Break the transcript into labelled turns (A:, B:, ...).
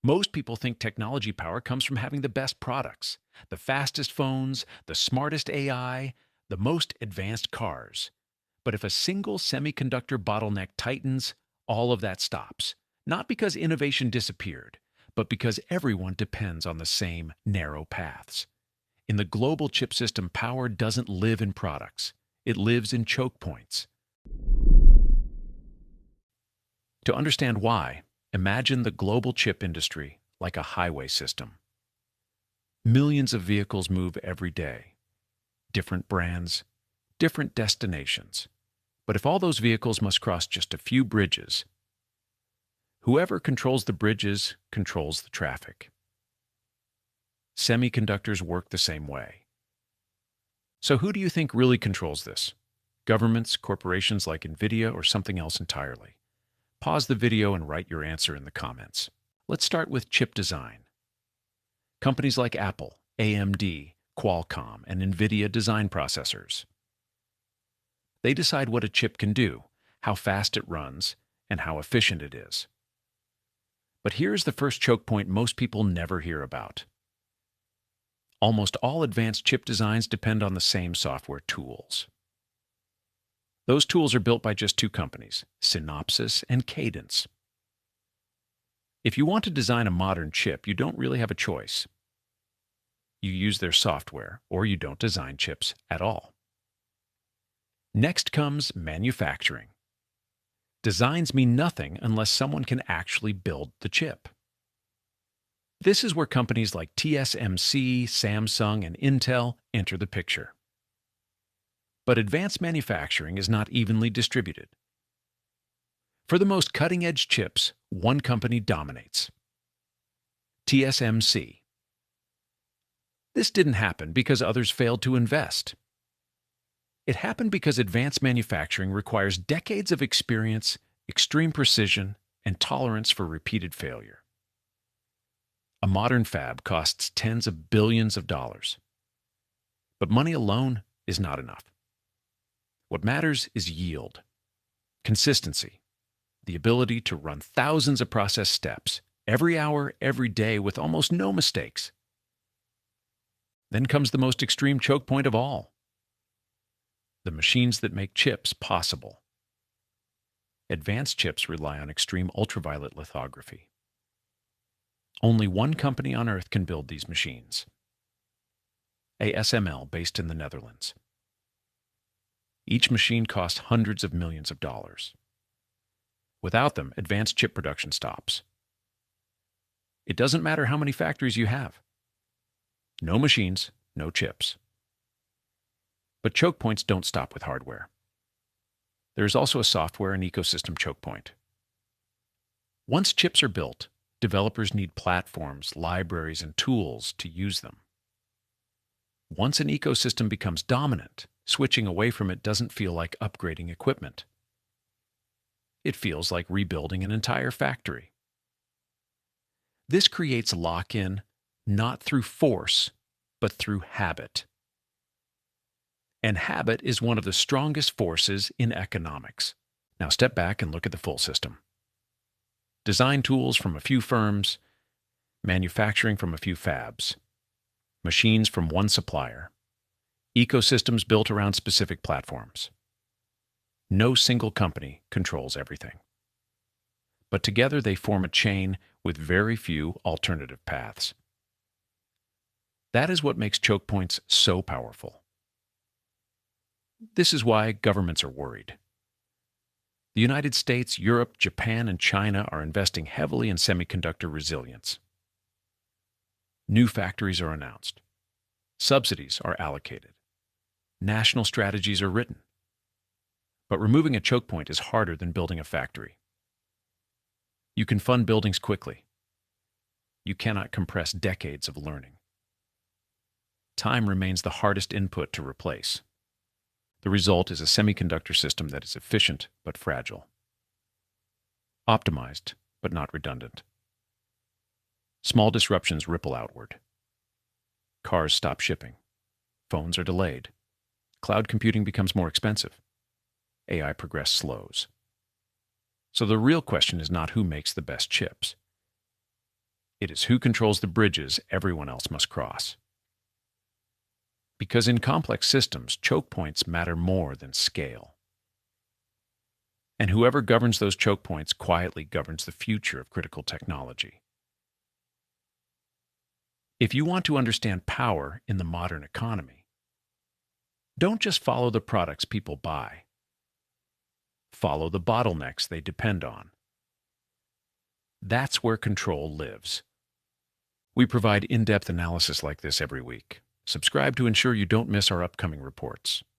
A: Most people think technology power comes from having the best products, the fastest phones, the smartest AI, the most advanced cars. But if a single semiconductor bottleneck tightens, all of that stops. Not because innovation disappeared, but because everyone depends on the same narrow paths. In the global chip system, power doesn't live in products. It lives in choke points. To understand why, imagine the global chip industry like a highway system. Millions of vehicles move every day. Different brands, different destinations. But if all those vehicles must cross just a few bridges, whoever controls the bridges controls the traffic. Semiconductors work the same way. So who do you think really controls this? Governments, corporations like NVIDIA, or something else entirely? Pause the video and write your answer in the comments. Let's start with chip design. Companies like Apple, AMD, Qualcomm, and NVIDIA design processors. They decide what a chip can do, how fast it runs, and how efficient it is. But here's the first choke point most people never hear about. Almost all advanced chip designs depend on the same software tools. Those tools are built by just two companies, Synopsys and Cadence. If you want to design a modern chip, you don't really have a choice. You use their software, or you don't design chips at all. Next comes manufacturing. Designs mean nothing unless someone can actually build the chip. This is where companies like TSMC, Samsung, and Intel enter the picture. But advanced manufacturing is not evenly distributed. For the most cutting-edge chips, one company dominates. TSMC. This didn't happen because others failed to invest. It happened because advanced manufacturing requires decades of experience, extreme precision, and tolerance for repeated failure. A modern fab costs tens of billions of dollars. But money alone is not enough. What matters is yield, consistency, the ability to run thousands of process steps every hour, every day with almost no mistakes. Then comes the most extreme choke point of all: the machines that make chips possible. Advanced chips rely on extreme ultraviolet lithography. Only one company on Earth can build these machines: ASML, based in the Netherlands. Each machine costs hundreds of millions of dollars. Without them, advanced chip production stops. It doesn't matter how many factories you have. No machines, no chips. But choke points don't stop with hardware. There is also a software and ecosystem choke point. Once chips are built, developers need platforms, libraries, and tools to use them. Once an ecosystem becomes dominant, switching away from it doesn't feel like upgrading equipment. It feels like rebuilding an entire factory. This creates lock-in, not through force, but through habit. And habit is one of the strongest forces in economics. Now step back and look at the full system. Design tools from a few firms, manufacturing from a few fabs, machines from one supplier, ecosystems built around specific platforms. No single company controls everything. But together they form a chain with very few alternative paths. That is what makes choke points so powerful. This is why governments are worried. The United States, Europe, Japan, and China are investing heavily in semiconductor resilience. New factories are announced. Subsidies are allocated. National strategies are written. But removing a choke point is harder than building a factory. You can fund buildings quickly. You cannot compress decades of learning. Time remains the hardest input to replace. The result is a semiconductor system that is efficient but fragile. Optimized but not redundant. Small disruptions ripple outward. Cars stop shipping. Phones are delayed. Cloud computing becomes more expensive. AI progress slows. So the real question is not who makes the best chips. It is who controls the bridges everyone else must cross. Because in complex systems, choke points matter more than scale. And whoever governs those choke points quietly governs the future of critical technology. If you want to understand power in the modern economy, don't just follow the products people buy. Follow the bottlenecks they depend on. That's where control lives. We provide in-depth analysis like this every week. Subscribe to ensure you don't miss our upcoming reports.